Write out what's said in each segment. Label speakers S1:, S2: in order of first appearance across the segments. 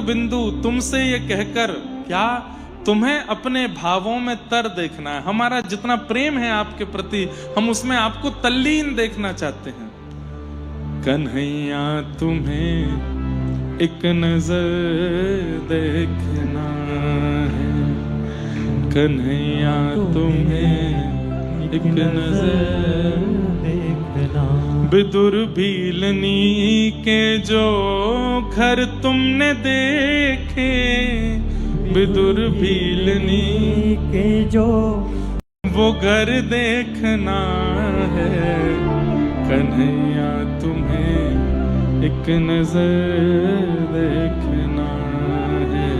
S1: बिंदु तुमसे ये कहकर क्या तुम्हें अपने भावों में तर देखना है। हमारा जितना प्रेम है आपके प्रति, हम उसमें आपको तल्लीन देखना चाहते हैं। कन्हैया तुम्हें एक नजर देखना है, कन्हैया तुम्हें एक नजर देखना। विदुर भीलनी के जो घर तुमने देखे, विदुर भीलनी
S2: के जो
S1: वो घर देखना है। कन्हैया तुम्हें एक नजर देखना है,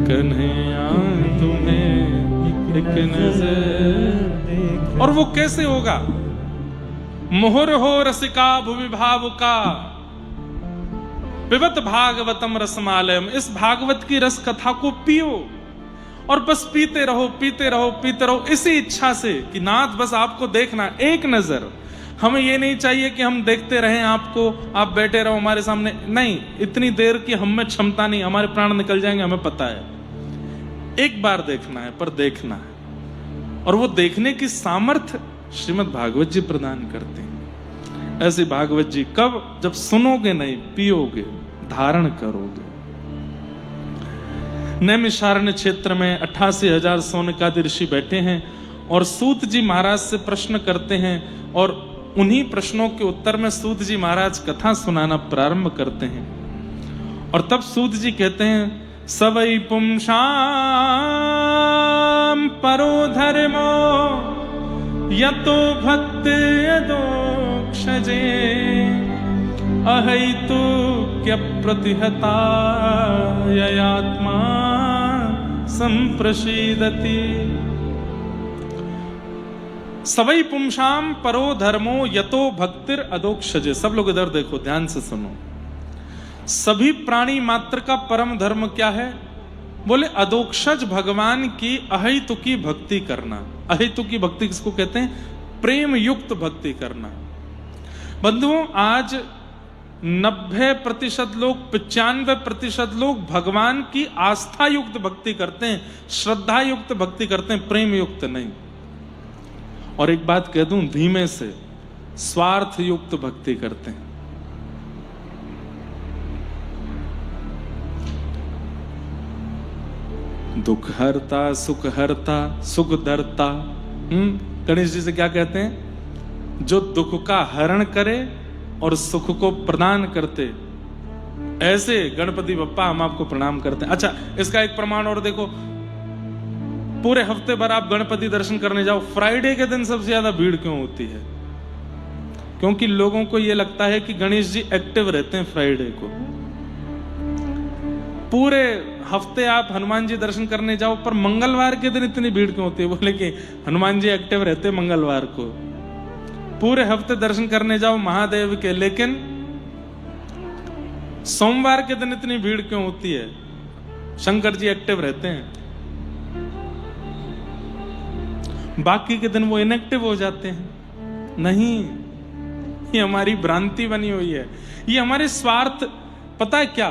S1: कन्हैया तुम्हें एक नजर। और वो कैसे होगा? मोहर हो रसिका भूमि भावुका पिबत भागवतम रसमालयम। इस भागवत की रस कथा को पियो और बस पीते रहो, पीते रहो, पीते रहो, इसी इच्छा से कि नाथ बस आपको देखना एक नजर। हमें ये नहीं चाहिए कि हम देखते रहें आपको, आप बैठे रहो हमारे सामने, नहीं, इतनी देर की हम में क्षमता नहीं, हमारे प्राण निकल जाएंगे, हमें पता है। एक बार देखना है, पर देखना है। और वो देखने की सामर्थ्य श्रीमद् भागवत जी प्रदान करते हैं। ऐसी भागवत जी कब? जब सुनोगे नहीं, पियोगे, धारण करोगे। नैमिषारण्य क्षेत्र में 88,000 सौनकादि ऋषि बैठे हैं और सूत जी महाराज से प्रश्न करते हैं, और उन्हीं प्रश्नों के उत्तर में सूत जी महाराज कथा सुनाना प्रारंभ करते हैं। और तब सूत जी कहते हैं, सवै पुंसां परो धर्मो यतो भक्त यदोक्षजे अहैतु क्य प्रतिहता ययात्मा संप्रसीदति। सवै पुंसां परो धर्मो यतो भक्तिर अदोक्षजे। सब लोग इधर देखो, ध्यान से सुनो। सभी प्राणी मात्र का परम धर्म क्या है? बोले अदोक्षज, भगवान की अहेतु की भक्ति करना। अहेतु की भक्ति किसको कहते हैं? प्रेम युक्त भक्ति करना। बंधुओं, आज 90% लोग, 95% लोग भगवान की आस्था युक्त भक्ति करते हैं, श्रद्धा युक्त भक्ति करते हैं, प्रेम युक्त नहीं। और एक बात कह दूं धीमे से, स्वार्थ युक्त भक्ति करते हैं। दुख हरता सुख हरता सुख धरता। गणेश जी से क्या कहते हैं? जो दुख का हरण करे और सुख को प्रदान करते, ऐसे गणपति बप्पा हम आपको प्रणाम करते हैं। अच्छा, इसका एक प्रमाण और देखो। पूरे हफ्ते भर आप गणपति दर्शन करने जाओ, फ्राइडे के दिन सबसे ज्यादा भीड़ क्यों होती है? क्योंकि लोगों को यह लगता है कि गणेश जी एक्टिव रहते हैं फ्राइडे को। पूरे हफ्ते आप हनुमान जी दर्शन करने जाओ, पर मंगलवार के दिन इतनी भीड़ क्यों होती है? बोले कि हनुमान जी एक्टिव रहते हैं मंगलवार को। पूरे हफ्ते दर्शन करने जाओ महादेव के, लेकिन सोमवार के दिन इतनी भीड़ क्यों होती है? शंकर जी एक्टिव रहते हैं, बाकी के दिन वो इनएक्टिव हो जाते हैं। नहीं, ये हमारी भ्रांति बनी हुई है, ये हमारे स्वार्थ। पता है क्या?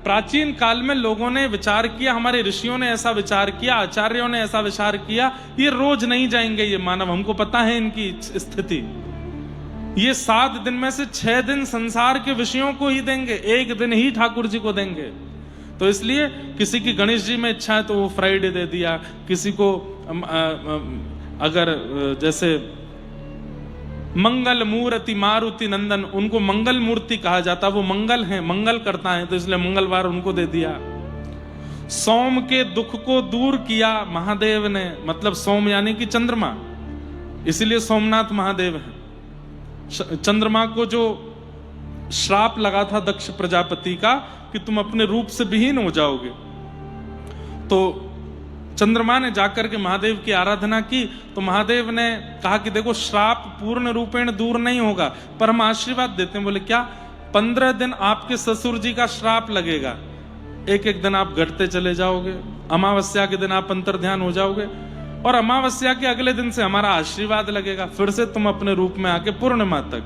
S1: प्राचीन काल में लोगों ने विचार किया, हमारे ऋषियों ने ऐसा विचार किया, आचार्यों ने ऐसा विचार किया, ये रोज नहीं जाएंगे ये मानव, हमको पता है इनकी स्थिति। ये 7 दिन में से 6 दिन संसार के विषयों को ही देंगे, 1 दिन ही ठाकुर जी को देंगे। तो इसलिए किसी की गणेश जी में इच्छा है तो वो फ्राइडे दे दिया, किसी को अगर जैसे मंगल मूर्ति मारुति नंदन, उनको मंगल मूर्ति कहा जाता, वो मंगल है, मंगल करता है, तो इसलिए मंगलवार उनको दे दिया। सोम के दुख को दूर किया महादेव ने, मतलब सोम यानी कि चंद्रमा, इसलिए सोमनाथ महादेव है। चंद्रमा को जो श्राप लगा था दक्ष प्रजापति का कि तुम अपने रूप से विहीन हो जाओगे, तो चंद्रमा ने जाकर के महादेव की आराधना की, तो महादेव ने कहा कि देखो श्राप पूर्ण रूपेण दूर नहीं होगा, पर हम आशीर्वाद देते हैं। बोले क्या? 15 दिन आपके ससुर जी का श्राप लगेगा, एक एक दिन आप घटते चले जाओगे, अमावस्या के दिन आप अंतर ध्यान हो जाओगे, और अमावस्या के अगले दिन से हमारा आशीर्वाद लगेगा, फिर से तुम अपने रूप में आके पूर्णिमा तक।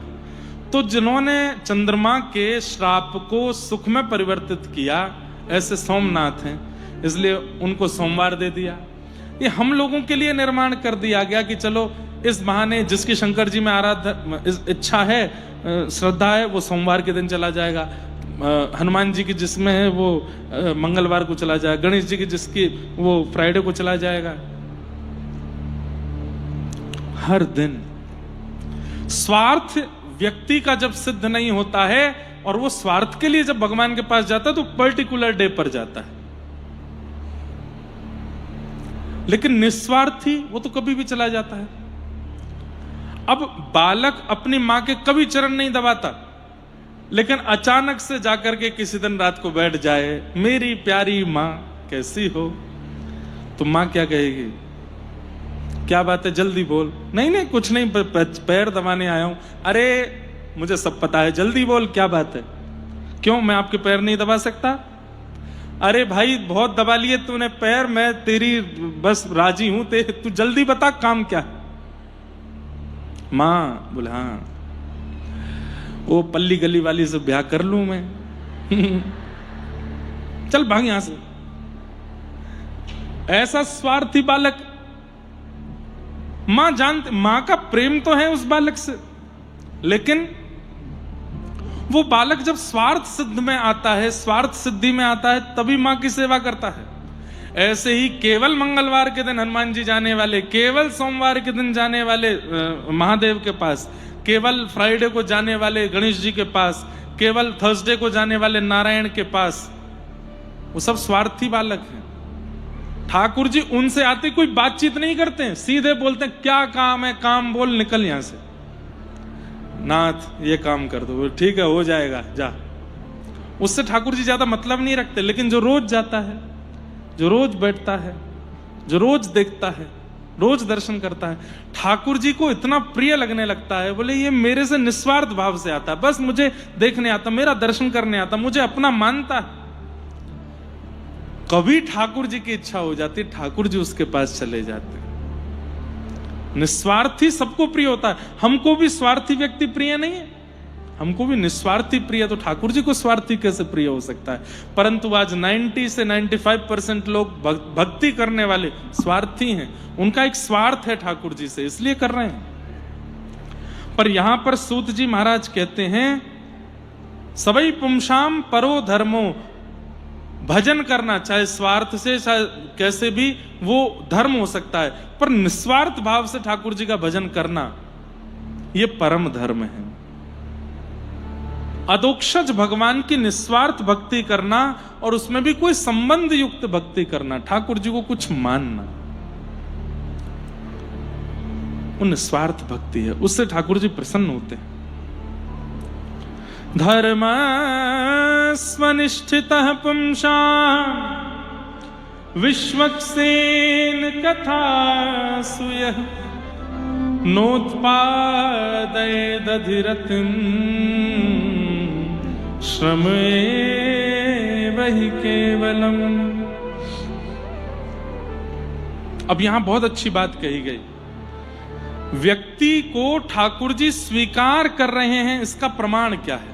S1: तो जिन्होंने चंद्रमा के श्राप को सुख में परिवर्तित किया, ऐसे सोमनाथ हैं, इसलिए उनको सोमवार दे दिया। ये हम लोगों के लिए निर्माण कर दिया गया कि चलो इस बहाने जिसकी शंकर जी में इच्छा है, श्रद्धा है, वो सोमवार के दिन चला जाएगा। हनुमान जी की जिसमें है वो मंगलवार को चला जाएगा, गणेश जी की जिसकी वो फ्राइडे को चला जाएगा। हर दिन स्वार्थ व्यक्ति का जब सिद्ध नहीं होता है और वो स्वार्थ के लिए जब भगवान के पास जाता है तो पर्टिकुलर डे पर जाता है, लेकिन निस्वार्थी वो तो कभी भी चला जाता है। अब बालक अपनी मां के कभी चरण नहीं दबाता, लेकिन अचानक से जाकर के किसी दिन रात को बैठ जाए, मेरी प्यारी मां कैसी हो, तो मां क्या कहेगी? क्या बात है, जल्दी बोल। नहीं नहीं कुछ नहीं, पैर दबाने आया हूं। अरे मुझे सब पता है, जल्दी बोल क्या बात है। क्यों, मैं आपके पैर नहीं दबा सकता? अरे भाई बहुत दबा लिए तूने पैर, मैं तेरी बस राजी हूं, तू जल्दी बता काम क्या है। मां बोले हाँ, वो पल्ली गली वाली से ब्याह कर लूं मैं। चल भाग यहां से। ऐसा स्वार्थी बालक, मां जानते, मां का प्रेम तो है उस बालक से, लेकिन वो बालक जब स्वार्थ सिद्ध में आता है, स्वार्थ सिद्धि में आता है, तभी मां की सेवा करता है। ऐसे ही केवल मंगलवार के दिन हनुमान जी जाने वाले, केवल सोमवार के दिन जाने वाले महादेव के पास, केवल फ्राइडे को जाने वाले गणेश जी के पास, केवल थर्सडे को जाने वाले नारायण के पास, वो सब स्वार्थी बालक हैं। ठाकुर जी उनसे आते कोई बातचीत नहीं करते हैं, सीधे बोलते हैं क्या काम है, काम बोल, निकल यहां से। नाथ ये काम कर दो, ठीक है हो जाएगा जा। उससे ठाकुर जी ज्यादा मतलब नहीं रखते, लेकिन जो रोज जाता है, जो रोज बैठता है, जो रोज देखता है, रोज दर्शन करता है, ठाकुर जी को इतना प्रिय लगने लगता है। बोले ये मेरे से निस्वार्थ भाव से आता है, बस मुझे देखने आता, मेरा दर्शन करने आता, मुझे अपना मानता है। कभी ठाकुर जी की इच्छा हो जाती, ठाकुर जी उसके पास चले जाते। निस्वार्थी सबको प्रिय होता है, हमको भी स्वार्थी व्यक्ति प्रिय नहीं है, हमको भी निस्वार्थी प्रिय, तो ठाकुर जी को स्वार्थी कैसे प्रिय हो सकता है? परंतु आज 90 से 95% लोग भक्ति करने वाले स्वार्थी हैं, उनका एक स्वार्थ है ठाकुर जी से, इसलिए कर रहे हैं। पर यहां पर सूत जी महाराज कहते हैं सबई पुंसाम परो धर्मो, भजन करना चाहे स्वार्थ से चाहे कैसे भी वो धर्म हो सकता है, पर निस्वार्थ भाव से ठाकुर जी का भजन करना ये परम धर्म है। अदोक्षज भगवान की निस्वार्थ भक्ति करना और उसमें भी कोई संबंध युक्त भक्ति करना, ठाकुर जी को कुछ मानना, वो निस्वार्थ भक्ति है, उससे ठाकुर जी प्रसन्न होते हैं। धर्म स्वनिष्ठितः पुंसा विश्वक्सेन कथा सुयः नोत्पादयेदधिरतिं श्रमेव हि केवलम्। अब यहां बहुत अच्छी बात कही गई, व्यक्ति को ठाकुर जी स्वीकार कर रहे हैं, इसका प्रमाण क्या है?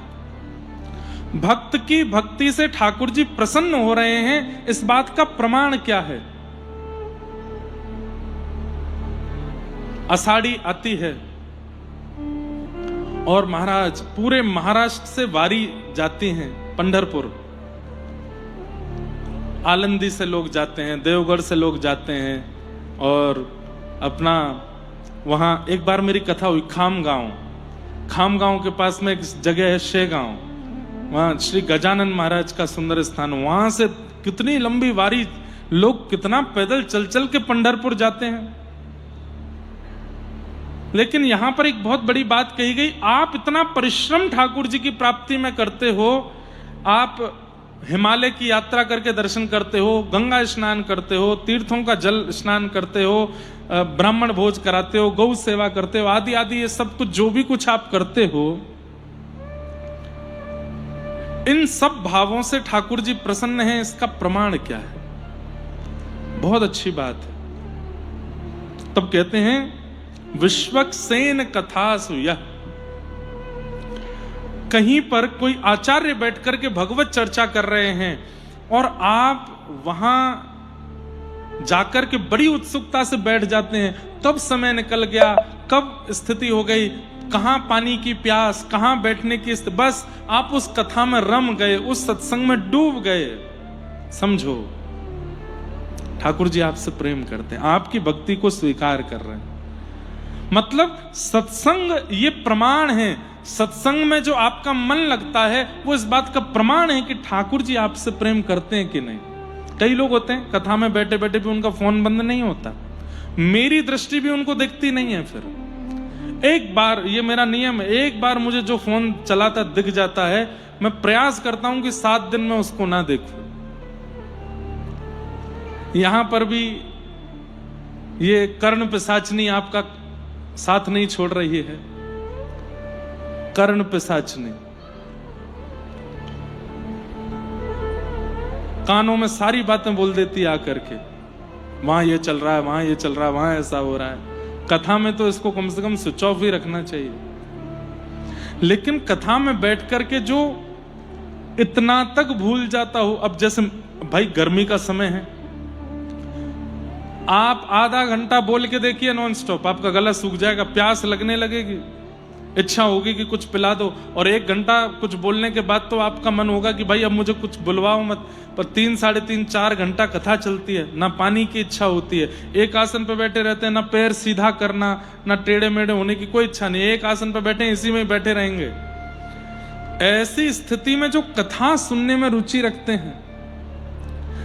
S1: भक्त की भक्ति से ठाकुर जी प्रसन्न हो रहे हैं, इस बात का प्रमाण क्या है? आषाढ़ी आती है और महाराज पूरे महाराष्ट्र से वारी जाती हैं पंढरपुर, आलंदी से लोग जाते हैं, देवगढ़ से लोग जाते हैं, और अपना वहां एक बार मेरी कथा हुई खामगांव के पास में एक जगह है शेगांव, वहां श्री गजानन महाराज का सुंदर स्थान, वहां से कितनी लंबी वारी, लोग कितना पैदल चल चल के पंढरपुर जाते हैं। लेकिन यहां पर एक बहुत बड़ी बात कही गई, आप इतना परिश्रम ठाकुर जी की प्राप्ति में करते हो, आप हिमालय की यात्रा करके दर्शन करते हो, गंगा स्नान करते हो, तीर्थों का जल स्नान करते हो, ब्राह्मण भोज कराते हो, गौ सेवा करते हो, आदि आदि, ये सब कुछ जो भी कुछ आप करते हो, इन सब भावों से ठाकुर जी प्रसन्न हैं, इसका प्रमाण क्या है? बहुत अच्छी बात है। तब कहते हैं विश्वक्सेन कथासु यः, कहीं पर कोई आचार्य बैठ करके भगवत चर्चा कर रहे हैं और आप वहां जाकर के बड़ी उत्सुकता से बैठ जाते हैं, कब समय निकल गया, कब स्थिति हो गई, कहां पानी की प्यास, कहां बैठने की स्थिति, बस आप उस कथा में रम गए, उस सत्संग में डूब गए। समझो, ठाकुर जी आपसे प्रेम करते हैं, आपकी भक्ति को स्वीकार कर रहे हैं। मतलब सत्संग ये प्रमाण है, सत्संग में जो आपका मन लगता है वो इस बात का प्रमाण है कि ठाकुर जी आपसे प्रेम करते हैं कि नहीं। कई लोग होते हैं कथा में बैठे बैठे भी उनका फोन बंद नहीं होता, मेरी दृष्टि भी उनको दिखती नहीं है। फिर एक बार, ये मेरा नियम है, एक बार मुझे जो फोन चलाता दिख जाता है, मैं प्रयास करता हूं कि 7 दिन में उसको ना देखूं। यहां पर भी ये कर्ण पिशाचनी आपका साथ नहीं छोड़ रही है। कर्ण पिशाचनी कानों में सारी बातें बोल देती आकर के, वहां ये चल रहा है, वहां ये चल रहा है, वहां ऐसा हो रहा है। कथा में तो इसको कम से कम स्विच ऑफ ही रखना चाहिए, लेकिन कथा में बैठ करके जो इतना तक भूल जाता हो। अब जैसे भाई गर्मी का समय है, आप आधा घंटा बोल के देखिए नॉन स्टॉप, आपका गला सूख जाएगा, प्यास लगने लगेगी, इच्छा होगी कि कुछ पिला दो। और 1 घंटा कुछ बोलने के बाद तो आपका मन होगा कि भाई अब मुझे कुछ बुलवाओ मत। पर 3, 3.5, 4 घंटा कथा चलती है, ना पानी की इच्छा होती है, एक आसन पे बैठे रहते हैं, ना पैर सीधा करना, ना टेढ़े मेढ़े होने की कोई इच्छा नहीं, एक आसन पे बैठे इसी में ही बैठे रहेंगे। ऐसी स्थिति में जो कथा सुनने में रुचि रखते हैं,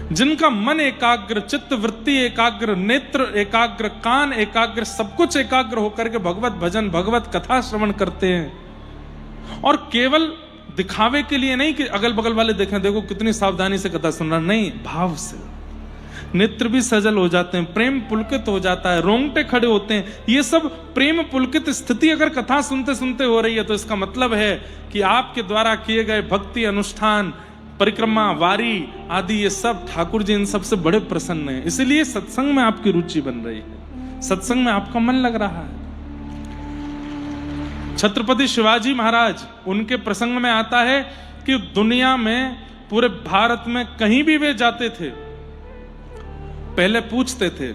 S1: जिनका मन एकाग्र, चित्त वृत्ति एकाग्र, नेत्र एकाग्र, कान एकाग्र, सब कुछ एकाग्र होकर के भगवत भजन, भगवत कथा श्रवण करते हैं, और केवल दिखावे के लिए नहीं कि अगल बगल वाले देखें, देखो कितनी सावधानी से कथा सुन रहा, नहीं, भाव से। नेत्र भी सजल हो जाते हैं, प्रेम पुलकित हो जाता है, रोंगटे खड़े होते हैं। ये सब प्रेम पुलकित स्थिति अगर कथा सुनते सुनते हो रही है, तो इसका मतलब है कि आपके द्वारा किए गए भक्ति अनुष्ठान, परिक्रमा, वारी आदि, ये सब ठाकुर जी इन सब से बड़े प्रसन्न हैं। इसलिए सत्संग में आपकी रुचि बन रही है, सत्संग में आपका मन लग रहा है। छत्रपति शिवाजी महाराज, उनके प्रसंग में आता है कि दुनिया में, पूरे भारत में कहीं भी वे जाते थे, पहले पूछते थे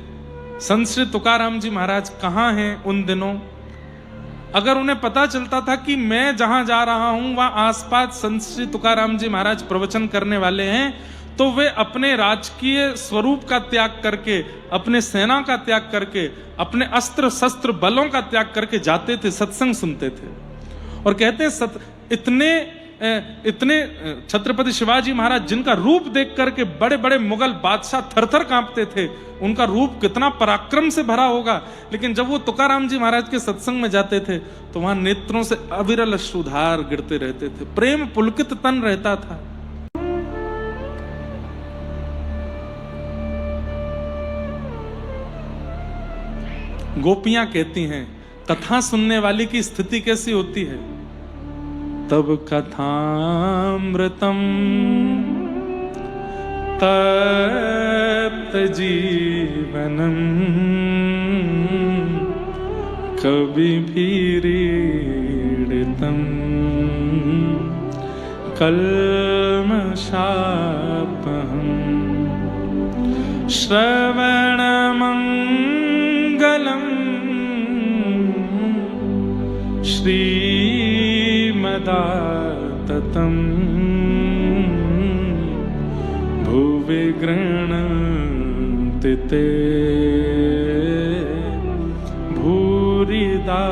S1: संत श्री तुकाराम जी महाराज कहां हैं उन दिनों। अगर उन्हें पता चलता था कि मैं जहां जा रहा हूं वहां आसपास संत श्री तुकाराम जी महाराज प्रवचन करने वाले हैं, तो वे अपने राजकीय स्वरूप का त्याग करके, अपने सेना का त्याग करके, अपने अस्त्र शस्त्र बलों का त्याग करके जाते थे, सत्संग सुनते थे। और कहते हैं इतने छत्रपति शिवाजी महाराज, जिनका रूप देख करके बड़े बड़े मुगल बादशाह थरथर कांपते थे, उनका रूप कितना पराक्रम से भरा होगा, लेकिन जब वो तुकाराम जी महाराज के सत्संग में जाते थे तो वहां नेत्रों से अविरल अश्रुधार गिरते रहते थे, प्रेम पुलकित तन रहता था। गोपियां कहती हैं कथा सुनने वाली की स्थिति कैसी होती है, तब कथामृतम तप्त जीवनम कवि भीरीडितम कल्मषापहम श्रवणमंगलम श्रीमदाततं भुवि गृह्णन्ति ते भूरिदा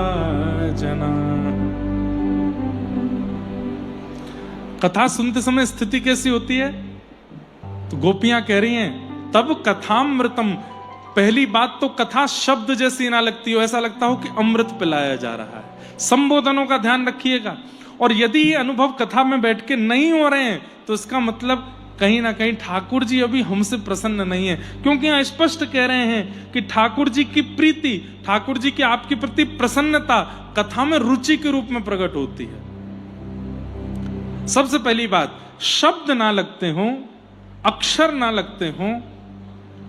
S1: जना। कथा सुनते समय स्थिति कैसी होती है, तो गोपियां कह रही हैं तब कथामृतम। पहली बात तो कथा शब्द जैसी ना लगती हो, ऐसा लगता हो कि अमृत पिलाया जा रहा है। संबोधनों का ध्यान रखिएगा। और यदि ये अनुभव कथा में बैठ के नहीं हो रहे हैं तो इसका मतलब कहीं ना कहीं ठाकुर जी अभी हमसे प्रसन्न नहीं है, क्योंकि यहाँ स्पष्ट कह रहे हैं कि ठाकुर जी की प्रीति, ठाकुर जी की आपके प्रति प्रसन्नता कथा में रुचि के रूप में प्रकट होती है। सबसे पहली बात, शब्द ना लगते हों, अक्षर ना लगते हों,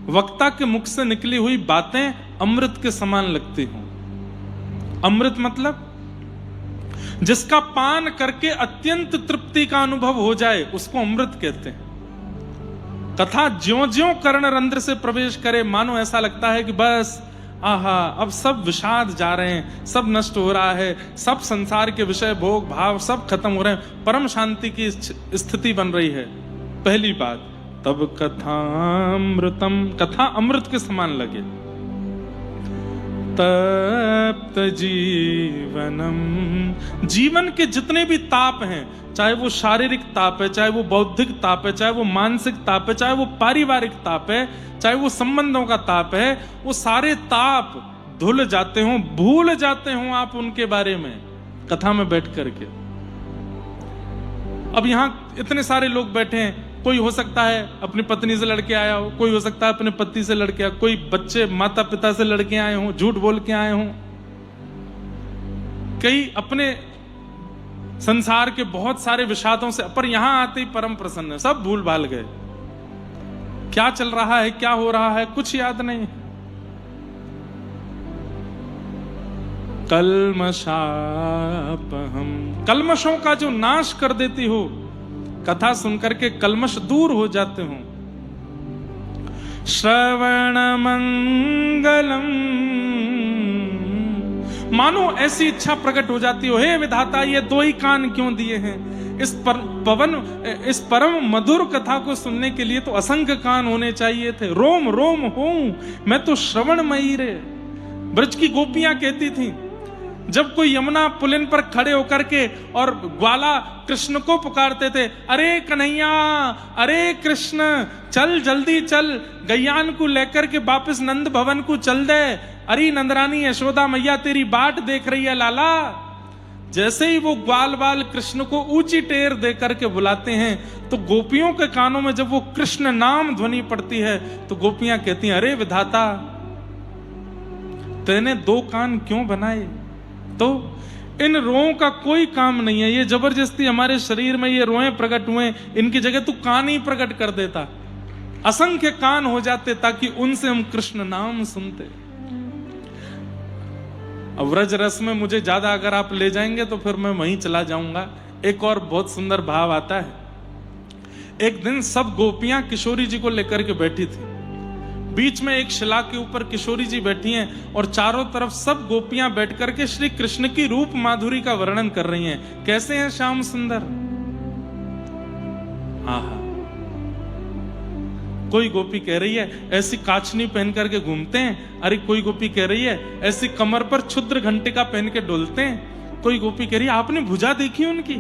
S1: वक्ता के मुख से निकली हुई बातें अमृत के समान लगती हों। अमृत मतलब जिसका पान करके अत्यंत तृप्ति का अनुभव हो जाए, उसको अमृत कहते हैं। कथा ज्यों ज्यों कर्ण रंध्र से प्रवेश करे, मानो ऐसा लगता है कि बस आहा, अब सब विषाद जा रहे हैं, सब नष्ट हो रहा है, सब संसार के विषय भोग भाव सब खत्म हो रहे हैं, परम शांति की स्थिति बन रही है। पहली बात, तब कथामृतम, कथा अमृत के समान लगे। तप्त जीवनम, जीवन के जितने भी ताप हैं, चाहे वो शारीरिक ताप है, चाहे वो बौद्धिक ताप है, चाहे वो मानसिक ताप है, चाहे वो पारिवारिक ताप है, चाहे वो संबंधों का ताप है, वो सारे ताप धुल जाते हों, भूल जाते हों आप उनके बारे में कथा में बैठ करके। अब यहां इतने सारे लोग बैठे हैं, कोई हो सकता है अपनी पत्नी से लड़के आया हो, कोई हो सकता है अपने पति से लड़के आया, कोई बच्चे माता पिता से लड़के आए हों, झूठ बोल के आए हों, कई अपने संसार के बहुत सारे विषादों से, पर यहां आते ही परम प्रसन्न, सब भूल भाल गए। क्या चल रहा है, क्या हो रहा है, कुछ याद नहीं। कल्मषापहम, कल्मषों का जो नाश कर देती हो, कथा सुनकर के कल्मष दूर हो जाते हो। श्रवण मंगलम, मानो ऐसी इच्छा प्रकट हो जाती हो, हे विधाता ये दो ही कान क्यों दिए हैं, इस परम मधुर कथा को सुनने के लिए तो असंख्य कान होने चाहिए थे। रोम रोम हूं मैं तो श्रवणमयी रे। ब्रज की गोपियां कहती थी, जब कोई यमुना पुलिन पर खड़े होकर के और ग्वाला कृष्ण को पुकारते थे, अरे कन्हैया, अरे कृष्ण, चल जल्दी चल, गैयान को लेकर के वापस नंद भवन को चल दे, अरे नंदरानी यशोदा मैया तेरी बाट देख रही है लाला। जैसे ही वो ग्वाल बाल कृष्ण को ऊंची टेर दे करके बुलाते हैं, तो गोपियों के कानों में जब वो कृष्ण नाम ध्वनि पड़ती है, तो गोपियां कहती हैं, अरे विधाता, तेने दो कान क्यों बनाए? तो इन रोओं का कोई काम नहीं है, ये जबरदस्ती हमारे शरीर में ये रोएं प्रकट हुए, इनकी जगह तू कान ही प्रकट कर देता, असंख्य कान हो जाते ताकि उनसे हम कृष्ण नाम सुनते। अब व्रज रस में मुझे ज्यादा अगर आप ले जाएंगे तो फिर मैं वहीं चला जाऊंगा। एक और बहुत सुंदर भाव आता है। एक दिन सब गोपियां किशोरी जी को लेकर के बैठी थी, बीच में एक शिला के ऊपर किशोरी जी बैठी हैं और चारों तरफ सब गोपियां बैठ करके श्री कृष्ण की रूप माधुरी का वर्णन कर रही हैं। कैसे हैं श्याम सुंदर, आहा। कोई गोपी कह रही है ऐसी काचनी पहन करके घूमते हैं, अरे कोई गोपी कह रही है ऐसी कमर पर क्षुद्र घंटिका पहन के डोलते हैं, कोई गोपी कह रही है आपने भुजा देखी उनकी,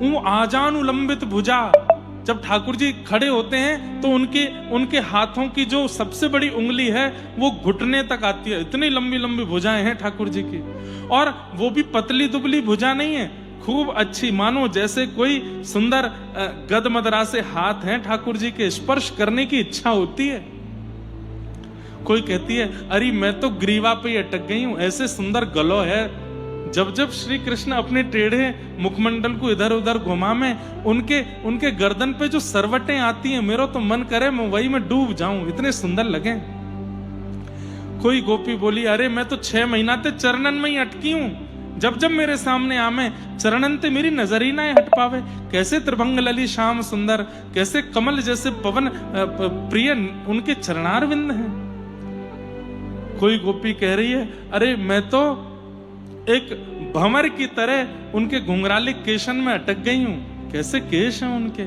S1: वो आजान उलंबित भुजा। जब ठाकुर जी खड़े होते हैं तो उनके हाथों की जो सबसे बड़ी उंगली है वो घुटने तक आती है, इतनी लंबी लंबी भुजाएं हैं ठाकुर जी की। और वो भी पतली दुबली भुजा नहीं है, खूब अच्छी, मानो जैसे कोई सुंदर गदमदरा से हाथ हैं ठाकुर जी के, स्पर्श करने की इच्छा होती है। कोई कहती है अरे मैं तो ग्रीवा पे अटक गई हूं, ऐसे सुंदर गलो है। जब जब श्री कृष्ण अपने टेढ़े मुखमंडल को इधर उधर घुमा में उनके गर्दन पे जो सरवटें आती हैं, मेरा तो मन करे मैं वही में डूब जाऊं, इतने सुंदर लगे। कोई गोपी बोली अरे मैं तो 6 महीना ते चरणन में ही अटकी हूं, जब जब मेरे सामने आमे चरणन ते मेरी नजर ही ना हट पावे। कैसे त्रिभंग लली श्याम सुंदर, कैसे कमल जैसे पवन प्रिय उनके चरणारविंद हैं। कोई गोपी कह रही है अरे मैं तो एक भंवर की तरह उनके घुंघराले केशन में अटक गई हूं, कैसे केश हैं उनके।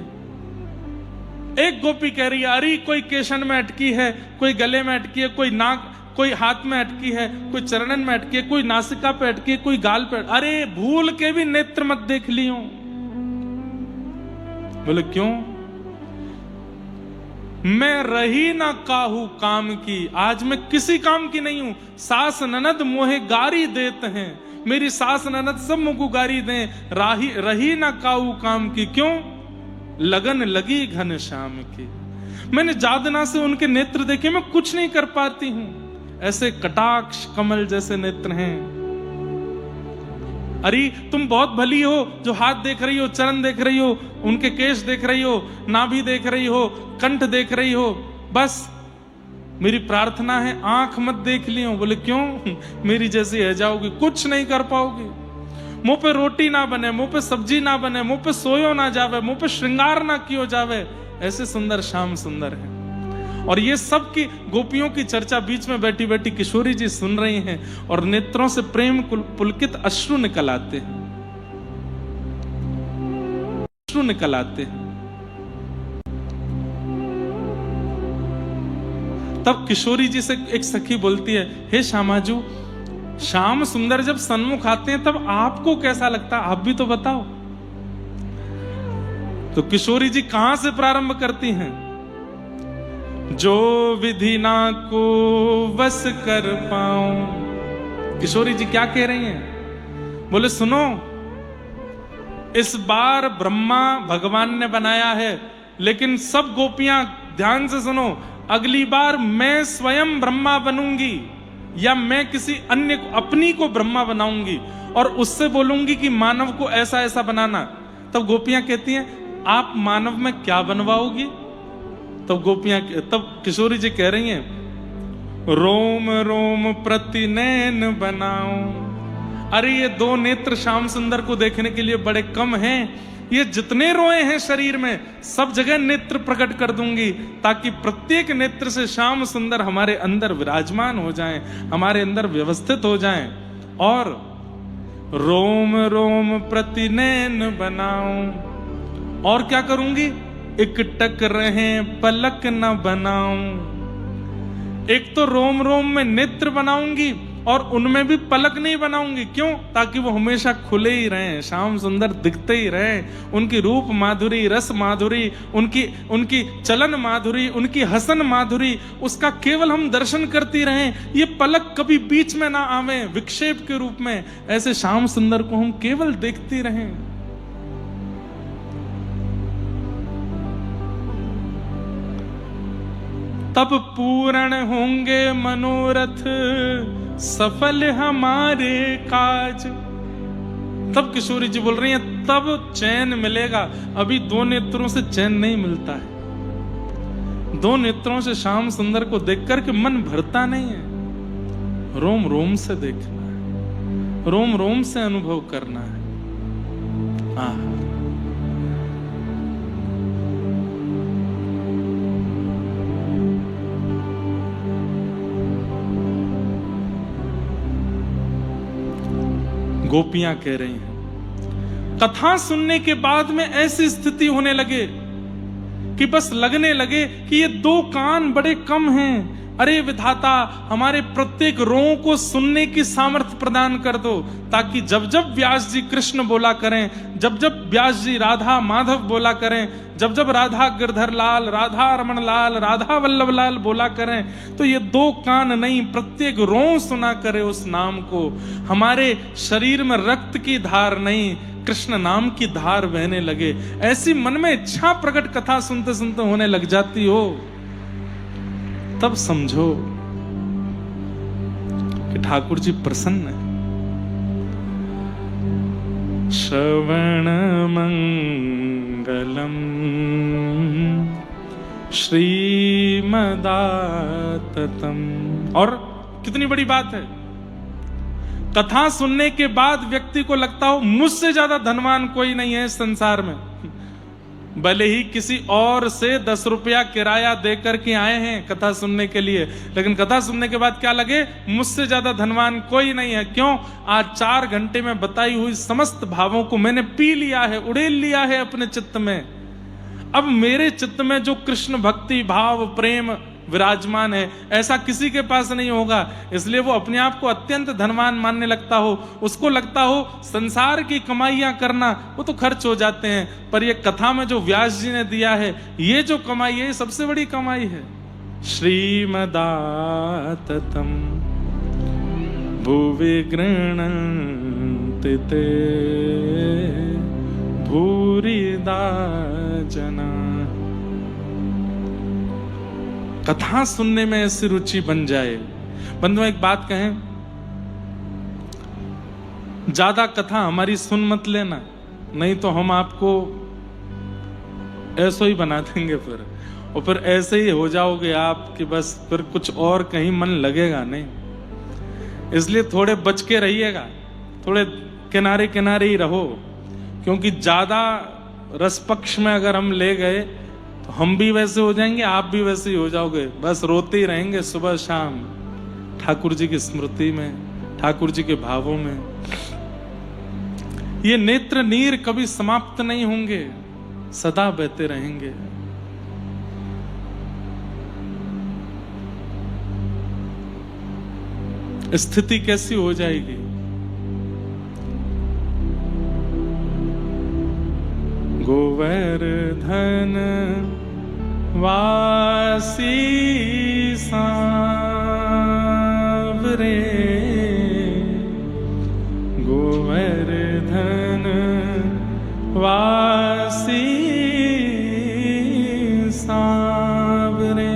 S1: एक गोपी कह रही है अरे कोई केशन में अटकी है, कोई गले में अटकी है, कोई नाक, कोई हाथ में अटकी है, कोई चरणन में अटकी है, कोई नासिका पे अटकी है, कोई गाल पे। अरे भूल के भी नेत्र मत देख लियो। बोले क्यों? मैं रही ना काहू काम की, आज मैं किसी काम की नहीं हूं। सास ननद मोहे गारी देते हैं, मेरी सास ननद सब मुझको गारी दें, रही ना काहू काम की। क्यों? लगन लगी घन श्याम की। मैंने जादना से उनके नेत्र देखे, मैं कुछ नहीं कर पाती हूं। ऐसे कटाक्ष कमल जैसे नेत्र हैं। अरे तुम बहुत भली हो जो हाथ देख रही हो, चरण देख रही हो, उनके केश देख रही हो, नाभि देख रही हो, कंठ देख रही हो, बस मेरी प्रार्थना है आंख मत देख लियो। बोले क्यों? मेरी जैसी है जाओगी, कुछ नहीं कर पाओगी। मुंह पे रोटी ना बने, मुंह पे सब्जी ना बने, मुंह पे सोयो ना जावे, मुंह पे श्रृंगार ना कियो जावे, ऐसे सुंदर श्याम सुंदर है। और ये सब की गोपियों की चर्चा बीच में बैठी बैठी किशोरी जी सुन रही हैं और नेत्रों से प्रेम पुलकित अश्रु निकल आते हैं, अश्रु निकल आते हैं। तब किशोरी जी से एक सखी बोलती है, हे श्यामाजू, श्याम सुंदर जब सन्मुख आते हैं तब आपको कैसा लगता है, आप भी तो बताओ। तो किशोरी जी कहां से प्रारंभ करती हैं? जो विधि ना को बस कर पाऊं। किशोरी जी क्या कह रही हैं? बोले सुनो, इस बार ब्रह्मा भगवान ने बनाया है, लेकिन सब गोपियां ध्यान से सुनो, अगली बार मैं स्वयं ब्रह्मा बनूंगी या मैं किसी अन्य अपनी को ब्रह्मा बनाऊंगी और उससे बोलूंगी कि मानव को ऐसा ऐसा बनाना। तब गोपियां कहती हैं, आप मानव में क्या बनवाओगी? तब किशोरी जी कह रही हैं, रोम रोम प्रति नैन बनाऊं। अरे ये 2 नेत्र श्याम सुंदर को देखने के लिए बड़े कम हैं, ये जितने रोए हैं शरीर में सब जगह नेत्र प्रकट कर दूंगी, ताकि प्रत्येक नेत्र से श्याम सुंदर हमारे अंदर विराजमान हो जाएं, हमारे अंदर व्यवस्थित हो जाएं। और रोम रोम प्रति नैन बनाऊं, और क्या करूंगी? इकटक रहे पलक न बनाऊं। एक तो रोम रोम में नेत्र बनाऊंगी और उनमें भी पलक नहीं बनाऊंगी। क्यों? ताकि वो हमेशा खुले ही रहें, श्याम सुंदर दिखते ही रहें। उनकी रूप माधुरी, रस माधुरी, उनकी चलन माधुरी, उनकी हसन माधुरी, उसका केवल हम दर्शन करती रहें। ये पलक कभी बीच में ना आवे विक्षेप के रूप में, ऐसे श्याम सुंदर को हम केवल देखती रहें। तब पूर्ण होंगे मनोरथ, सफल हमारे काज। तब किशोरी जी बोल रही हैं, तब चैन मिलेगा। अभी 2 नेत्रों से चैन नहीं मिलता है। 2 नेत्रों से श्याम सुंदर को देख करके मन भरता नहीं है। रोम रोम से देखना है, रोम रोम से अनुभव करना है। गोपियां कह रही हैं, कथा सुनने के बाद में ऐसी स्थिति होने लगे कि बस लगने लगे कि ये 2 कान बड़े कम हैं। अरे विधाता, हमारे प्रत्येक रों को सुनने की सामर्थ्य प्रदान कर दो, ताकि जब जब व्यास जी कृष्ण बोला करें, जब जब व्यास जी राधा माधव बोला करें, जब जब राधा गिरधर लाल, राधा रमण लाल, राधा वल्लभ लाल बोला करें, तो ये 2 कान नहीं, प्रत्येक रों सुना करे उस नाम को। हमारे शरीर में रक्त की धार नहीं, कृष्ण नाम की धार बहने लगे। ऐसी मन में इच्छा प्रकट कथा सुनते सुनते होने लग जाती हो, तब समझो कि ठाकुर जी प्रसन्न है। श्रवण मंगलम श्रीमदाततम। और कितनी बड़ी बात है, कथा सुनने के बाद व्यक्ति को लगता हो मुझसे ज्यादा धनवान कोई नहीं है इस संसार में। भले ही किसी और से 10 रुपया किराया देकर के आए हैं कथा सुनने के लिए, लेकिन कथा सुनने के बाद क्या लगे, मुझसे ज्यादा धनवान कोई नहीं है। क्यों? आज 4 घंटे में बताई हुई समस्त भावों को मैंने पी लिया है, उड़ेल लिया है अपने चित्त में। अब मेरे चित्त में जो कृष्ण भक्ति भाव प्रेम विराजमान है, ऐसा किसी के पास नहीं होगा। इसलिए वो अपने आप को अत्यंत धनवान मानने लगता हो। उसको लगता हो संसार की कमाइयां करना वो तो खर्च हो जाते हैं, पर ये कथा में जो व्यास जी ने दिया है, ये जो कमाई है, ये सबसे बड़ी कमाई है। श्रीमदाततम भुवि गृह्णन्ति ते भूरिदा जना। कथा सुनने में ऐसी रुचि बन जाए। बंधुओं, एक बात कहें, ज्यादा कथा हमारी सुन मत लेना, नहीं तो हम आपको ऐसा ही बना देंगे फिर, और फिर ऐसे ही हो जाओगे आप कि बस फिर कुछ और कहीं मन लगेगा नहीं। इसलिए थोड़े बच के रहिएगा, थोड़े किनारे किनारे ही रहो, क्योंकि ज्यादा रस पक्ष में अगर हम ले गए तो तो हम भी वैसे हो जाएंगे, आप भी वैसे ही हो जाओगे, बस रोते ही रहेंगे सुबह शाम ठाकुर जी की स्मृति में, ठाकुर जी के भावों में। ये नेत्र नीर कभी समाप्त नहीं होंगे, सदा बहते रहेंगे। स्थिति कैसी हो जाएगी? गोवर्धन वासी सांवरे, गोवर्धन वासी सांवरे,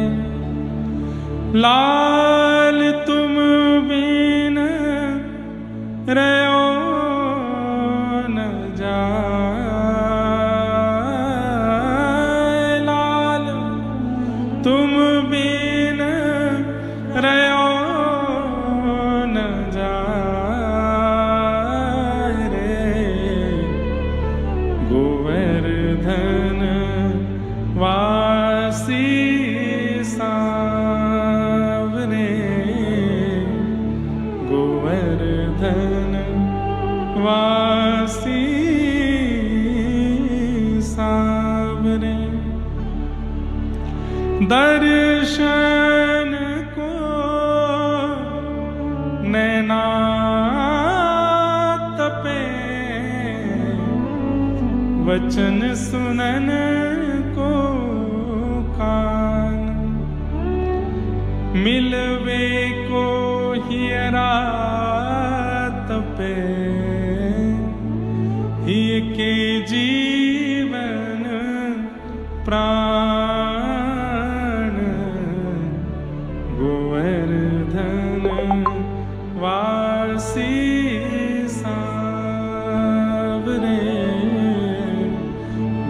S1: लाल तुम बिन रहो न जाए, लाल तुम बिन रहो न जाए रे, गोवर्धन वासी सांवरे, गोवर्धन वासी सांवरे। दर्शन को नैना तपे, वचन सुनन को कान, मिलवे को हियरा तपे, हिय के जीवन प्राण, गोवर्धन वासी सांवरे,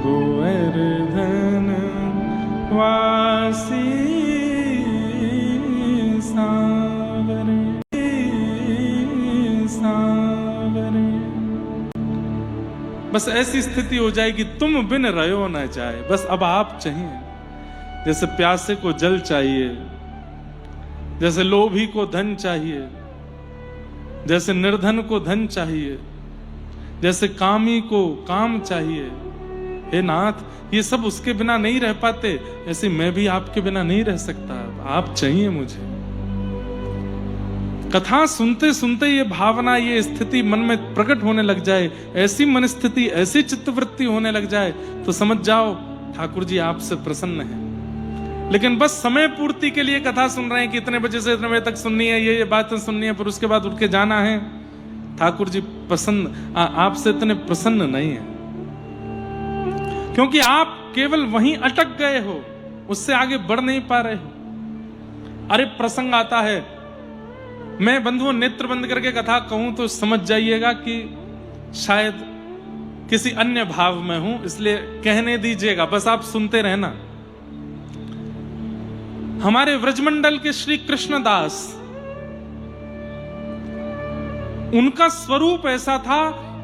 S1: गोवर्धन वासी सांवरे, सांवरे। बस ऐसी स्थिति हो जाएगी, तुम बिन रहो न जाए, बस अब आप चाहिए। जैसे प्यासे को जल चाहिए, जैसे लोभी को धन चाहिए, जैसे निर्धन को धन चाहिए, जैसे कामी को काम चाहिए। हे नाथ, ये सब उसके बिना नहीं रह पाते, ऐसे मैं भी आपके बिना नहीं रह सकता, आप चाहिए मुझे। कथा सुनते सुनते ये भावना, ये स्थिति मन में प्रकट होने लग जाए, ऐसी मन स्थिति, ऐसी चित्तवृत्ति होने लग जाए, तो समझ जाओ ठाकुर जी आपसे प्रसन्न हैं। लेकिन बस समय पूर्ति के लिए कथा सुन रहे हैं कि इतने बजे से इतने बजे तक सुननी है, ये बातें सुननी है, फिर उसके बाद उठ के जाना है। ठाकुर जी आपसे इतने प्रसन्न नहीं है, क्योंकि आप केवल वहीं अटक गए हो, उससे आगे बढ़ नहीं पा रहे हो। अरे प्रसंग आता है, मैं बंधुओं नेत्र बंद करके कथा कहूं तो समझ जाइएगा कि शायद किसी अन्य भाव में हूं, इसलिए कहने दीजिएगा, बस आप सुनते रहना। हमारे व्रजमंडल के श्री कृष्णदास, उनका स्वरूप ऐसा था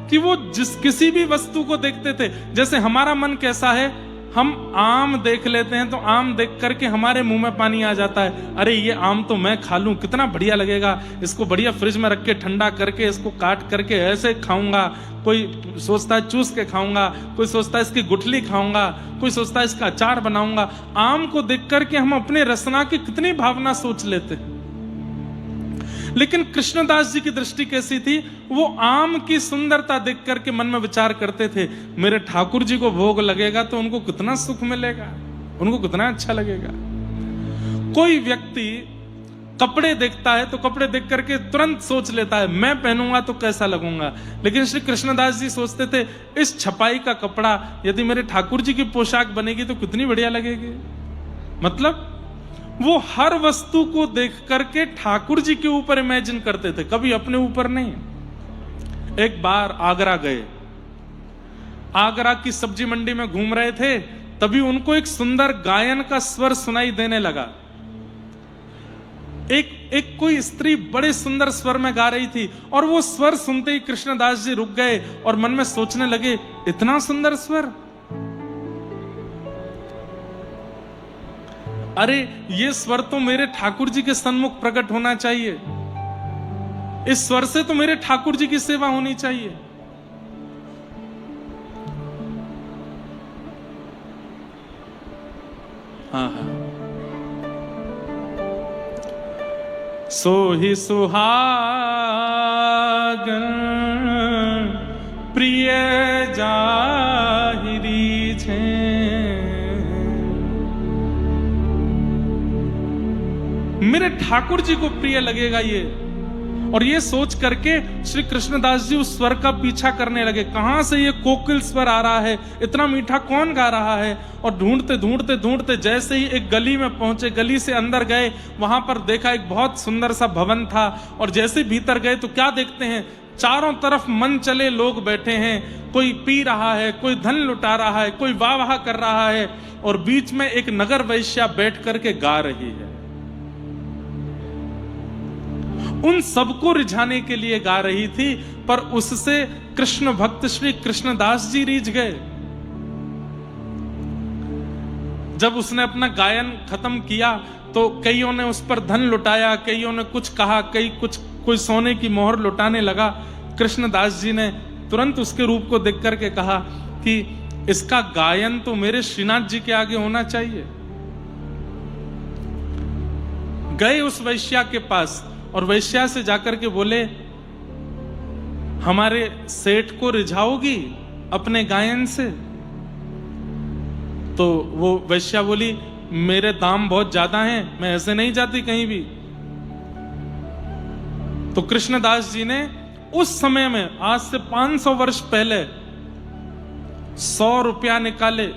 S1: कि वो किसी भी वस्तु को देखते थे, जैसे हमारा मन कैसा है, हम आम देख लेते हैं तो आम देख करके हमारे मुंह में पानी आ जाता है। अरे ये आम तो मैं खा लूं, कितना बढ़िया लगेगा, इसको बढ़िया फ्रिज में रख के ठंडा करके इसको काट करके ऐसे खाऊंगा। कोई सोचता है चूस के खाऊंगा, कोई सोचता है इसकी गुठली खाऊंगा, कोई सोचता है इसका अचार बनाऊंगा। आम को देख करके हम अपने रसना की कितनी भावना सोच लेते हैं। लेकिन कृष्णदास जी की दृष्टि कैसी थी, वो आम की सुंदरता देख करके मन में विचार करते थे, मेरे ठाकुर जी को भोग लगेगा तो उनको कितना सुख मिलेगा, उनको कितना अच्छा लगेगा। कोई व्यक्ति कपड़े देखता है तो कपड़े देख करके तुरंत सोच लेता है मैं पहनूंगा तो कैसा लगूंगा। लेकिन श्री कृष्णदास जी सोचते थे इस छपाई का कपड़ा यदि मेरे ठाकुर जी की पोशाक बनेगी तो कितनी बढ़िया लगेगी। मतलब वो हर वस्तु को देख करके ठाकुर जी के ऊपर इमेजिन करते थे, कभी अपने ऊपर नहीं। एक बार आगरा गए, आगरा की सब्जी मंडी में घूम रहे थे, तभी उनको एक सुंदर गायन का स्वर सुनाई देने लगा। एक कोई स्त्री बड़े सुंदर स्वर में गा रही थी, और वो स्वर सुनते ही कृष्णदास जी रुक गए और मन में सोचने लगे इतना सुंदर स्वर। अरे ये स्वर तो मेरे ठाकुर जी के सन्मुख प्रकट होना चाहिए, इस स्वर से तो मेरे ठाकुर जी की सेवा होनी चाहिए। हाँ हाँ। सो ही सुहागन प्रिय जाहिरी छे, मेरे ठाकुर जी को प्रिय लगेगा ये। और ये सोच करके श्री कृष्णदास जी उस स्वर का पीछा करने लगे, कहां से ये कोकिल स्वर आ रहा है, इतना मीठा कौन गा रहा है। और ढूंढते ढूंढते ढूंढते जैसे ही एक गली में पहुंचे, गली से अंदर गए, वहां पर देखा एक बहुत सुंदर सा भवन था। और जैसे भीतर गए तो क्या देखते हैं, चारों तरफ मन चले लोग बैठे हैं, कोई पी रहा है, कोई धन लुटा रहा है, कोई वाह वाह कर रहा है, और बीच में एक नगर वैश्या बैठ करके गा रही है। उन सबको रिझाने के लिए गा रही थी, पर उससे कृष्ण भक्त श्री कृष्णदास जी रीझ गए। जब उसने अपना गायन खत्म किया तो कईयों ने उस पर धन लुटाया, कईयों ने कुछ कहा, कोई सोने की मोहर लुटाने लगा। कृष्णदास जी ने तुरंत उसके रूप को देख करके कहा कि इसका गायन तो मेरे श्रीनाथ जी के आगे होना चाहिए। गए उस वैश्या के पास और वैश्या से जाकर के बोले, हमारे सेठ को रिझाओगी अपने गायन से? तो वो वैश्या बोली, मेरे दाम बहुत ज्यादा हैं, मैं ऐसे नहीं जाती कहीं भी। तो कृष्णदास जी ने उस समय में, आज से 500 वर्ष पहले, 100 रुपया निकाले।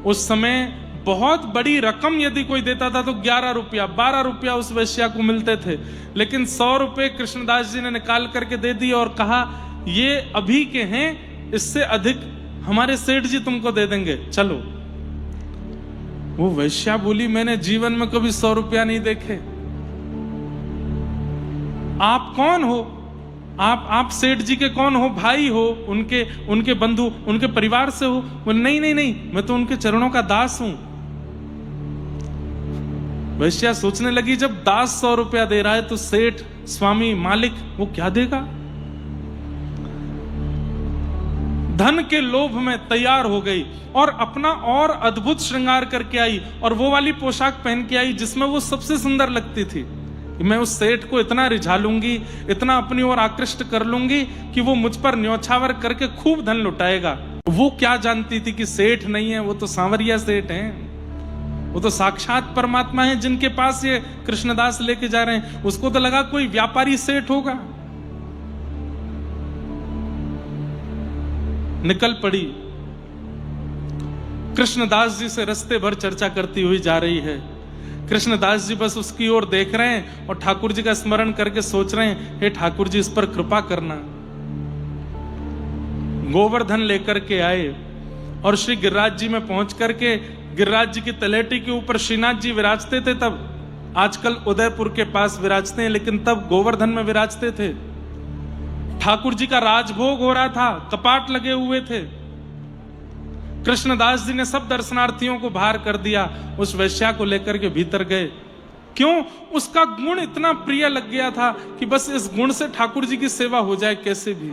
S1: उस समय बहुत बड़ी रकम यदि कोई देता था तो 11 रुपया 12 रुपया उस वैश्या को मिलते थे, लेकिन 100 रुपए कृष्णदास जी ने निकाल करके दे दिए और कहा, ये अभी के हैं, इससे अधिक हमारे सेठ जी तुमको दे देंगे, चलो। वो वैश्या बोली, मैंने जीवन में कभी 100 रुपया नहीं देखे। आप कौन हो? आप सेठ जी के कौन हो? भाई हो? उनके बंधु, उनके परिवार से हो? बोले, नहीं नहीं नहीं, मैं तो उनके चरणों का दास हूं। वैश्या सोचने लगी, जब दास 100 रुपया दे रहा है तो सेठ, स्वामी, मालिक वो क्या देगा? धन के लोभ में तैयार हो गई और अपना और अद्भुत श्रृंगार करके आई, और वो वाली पोशाक पहन के आई जिसमें वो सबसे सुंदर लगती थी। मैं उस सेठ को इतना रिझा लूंगी, इतना अपनी ओर आकृष्ट कर लूंगी कि वो मुझ पर न्योछावर करके खूब धन लुटाएगा। वो क्या जानती थी कि सेठ नहीं है, वो तो सांवरिया सेठ हैं, वो तो साक्षात परमात्मा है जिनके पास ये कृष्णदास लेके जा रहे हैं। उसको तो लगा कोई व्यापारी सेठ होगा। निकल पड़ी, कृष्णदास जी से रास्ते भर चर्चा करती हुई जा रही है। कृष्णदास जी बस उसकी ओर देख रहे हैं और ठाकुर जी का स्मरण करके सोच रहे हैं, हे ठाकुर जी इस पर कृपा करना। गोवर्धन लेकर के आए और श्री गिरिराज जी में पहुंच करके, गिरिराज जी की तलेटी के ऊपर श्रीनाथ जी विराजते थे तब, आजकल उदयपुर के पास विराजते हैं, लेकिन तब गोवर्धन में विराजते थे। ठाकुर जी का राजभोग हो रहा था, कपाट लगे हुए थे। कृष्णदास जी ने सब दर्शनार्थियों को बाहर कर दिया, उस वैश्या को लेकर के भीतर गए। क्यों? उसका गुण इतना प्रिय लग गया था कि बस इस गुण से ठाकुर जी की सेवा हो जाए कैसे भी।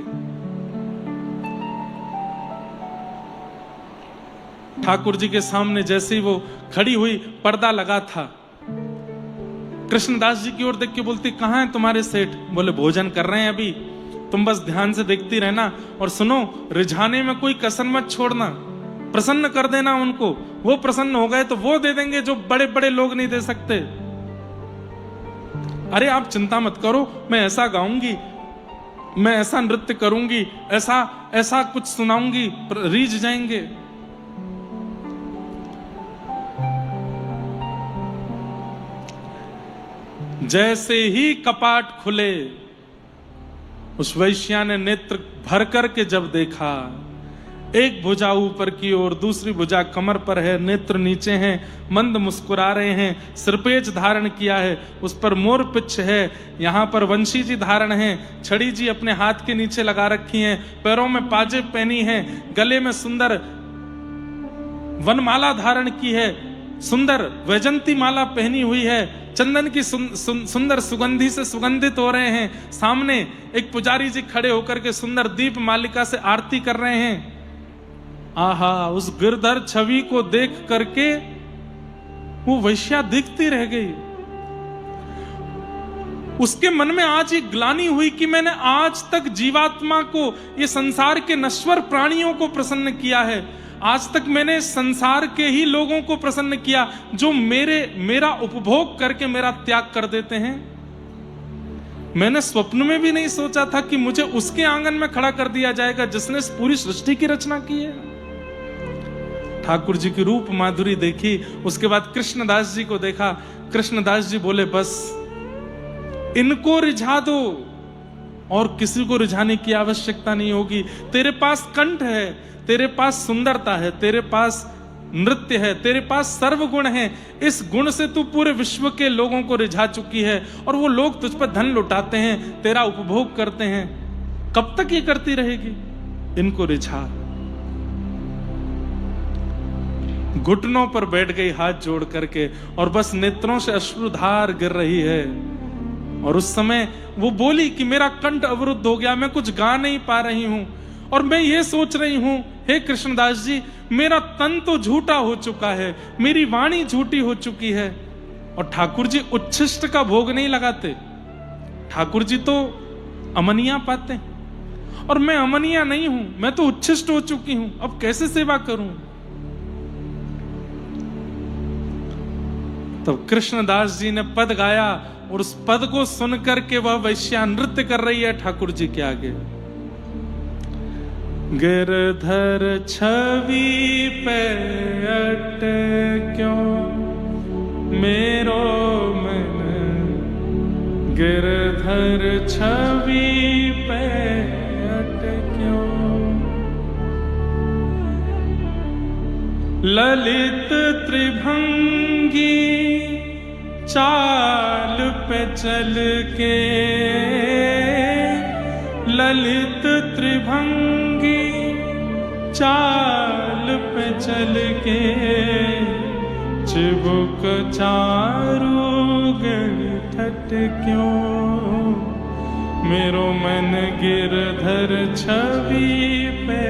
S1: ठाकुर जी के सामने जैसे ही वो खड़ी हुई, पर्दा लगा था। कृष्णदास जी की ओर देख के बोलती, कहां है तुम्हारे सेठ? बोले, भोजन कर रहे हैं अभी, तुम बस ध्यान से देखती रहना, और सुनो, रिझाने में कोई कसर मत छोड़ना, प्रसन्न कर देना उनको। वो प्रसन्न हो गए तो वो दे देंगे जो बड़े बड़े लोग नहीं दे सकते। अरे आप चिंता मत करो, मैं ऐसा गाऊंगी, मैं ऐसा नृत्य करूंगी, ऐसा कुछ सुनाऊंगी, रीझ जाएंगे। जैसे ही कपाट खुले, उस वैश्या ने नेत्र भर करके जब देखा, एक भुजा ऊपर की ओर, दूसरी भुजा कमर पर है, नेत्र नीचे हैं, मंद मुस्कुरा रहे हैं, सिरपेज धारण किया है, उस पर मोर पिच्छ है, यहाँ पर वंशी जी धारण है, छड़ी जी अपने हाथ के नीचे लगा रखी हैं, पैरों में पाजेब पहनी है, गले में सुंदर वनमाला धारण की है, सुंदर वैजंती माला पहनी हुई है, चंदन की सुंदर सुगंधी से सुगंधित हो रहे हैं। सामने एक पुजारी जी खड़े होकर के सुंदर दीप मालिका से आरती कर रहे हैं। आहा, उस गिरधर छवि को देख करके वो वैश्या दिखती रह गई। उसके मन में आज एक ग्लानि हुई कि मैंने आज तक जीवात्मा को, ये संसार के नश्वर प्राणियों को प्रसन्न किया है, आज तक मैंने संसार के ही लोगों को प्रसन्न किया जो मेरा उपभोग करके मेरा त्याग कर देते हैं। मैंने स्वप्न में भी नहीं सोचा था कि मुझे उसके आंगन में खड़ा कर दिया जाएगा जिसने इस पूरी सृष्टि की रचना की है। ठाकुर जी की रूप माधुरी देखी, उसके बाद कृष्णदास जी को देखा। कृष्णदास जी बोले, बस इनको रिझा दो और किसी को रिझाने की आवश्यकता नहीं होगी। तेरे पास कंठ है, तेरे पास सुंदरता है, तेरे पास नृत्य है, तेरे पास सर्वगुण है। इस गुण से तू पूरे विश्व के लोगों को रिझा चुकी है और वो लोग तुझ पर धन लुटाते हैं, तेरा उपभोग करते हैं। कब तक ये करती रहेगी? इनको रिझा। घुटनों पर बैठ गई हाथ जोड़ करके और बस नेत्रों से अश्रुधार गिर रही है। और उस समय वो बोली कि मेरा कंठ अवरुद्ध हो गया, मैं कुछ गा नहीं पा रही हूं और मैं ये सोच रही हूं, हे कृष्णदास जी, मेरा तन तो झूठा हो चुका है, मेरी वाणी झूठी हो चुकी है। और ठाकुर जी उच्छिष्ट का भोग नहीं लगाते, ठाकुर जी तो अमनिया पाते और मैं अमनिया नहीं हूं, मैं तो उच्छिष्ट हो चुकी हूं, अब कैसे सेवा करूं? तब कृष्णदास जी ने पद गाया और उस पद को सुनकर के वह वैश्या नृत्य कर रही है ठाकुर जी के आगे। गिरधर छवि पे अटक्यो मेरो मन, गिरधर छवि पे अटक्यो, ललित त्रिभंगी चाल पे चल के, ललित त्रिभंगी चाल पे चल के, चिबुक चारू गण ठट क्यों, मेरो मन गिरधर छवि पे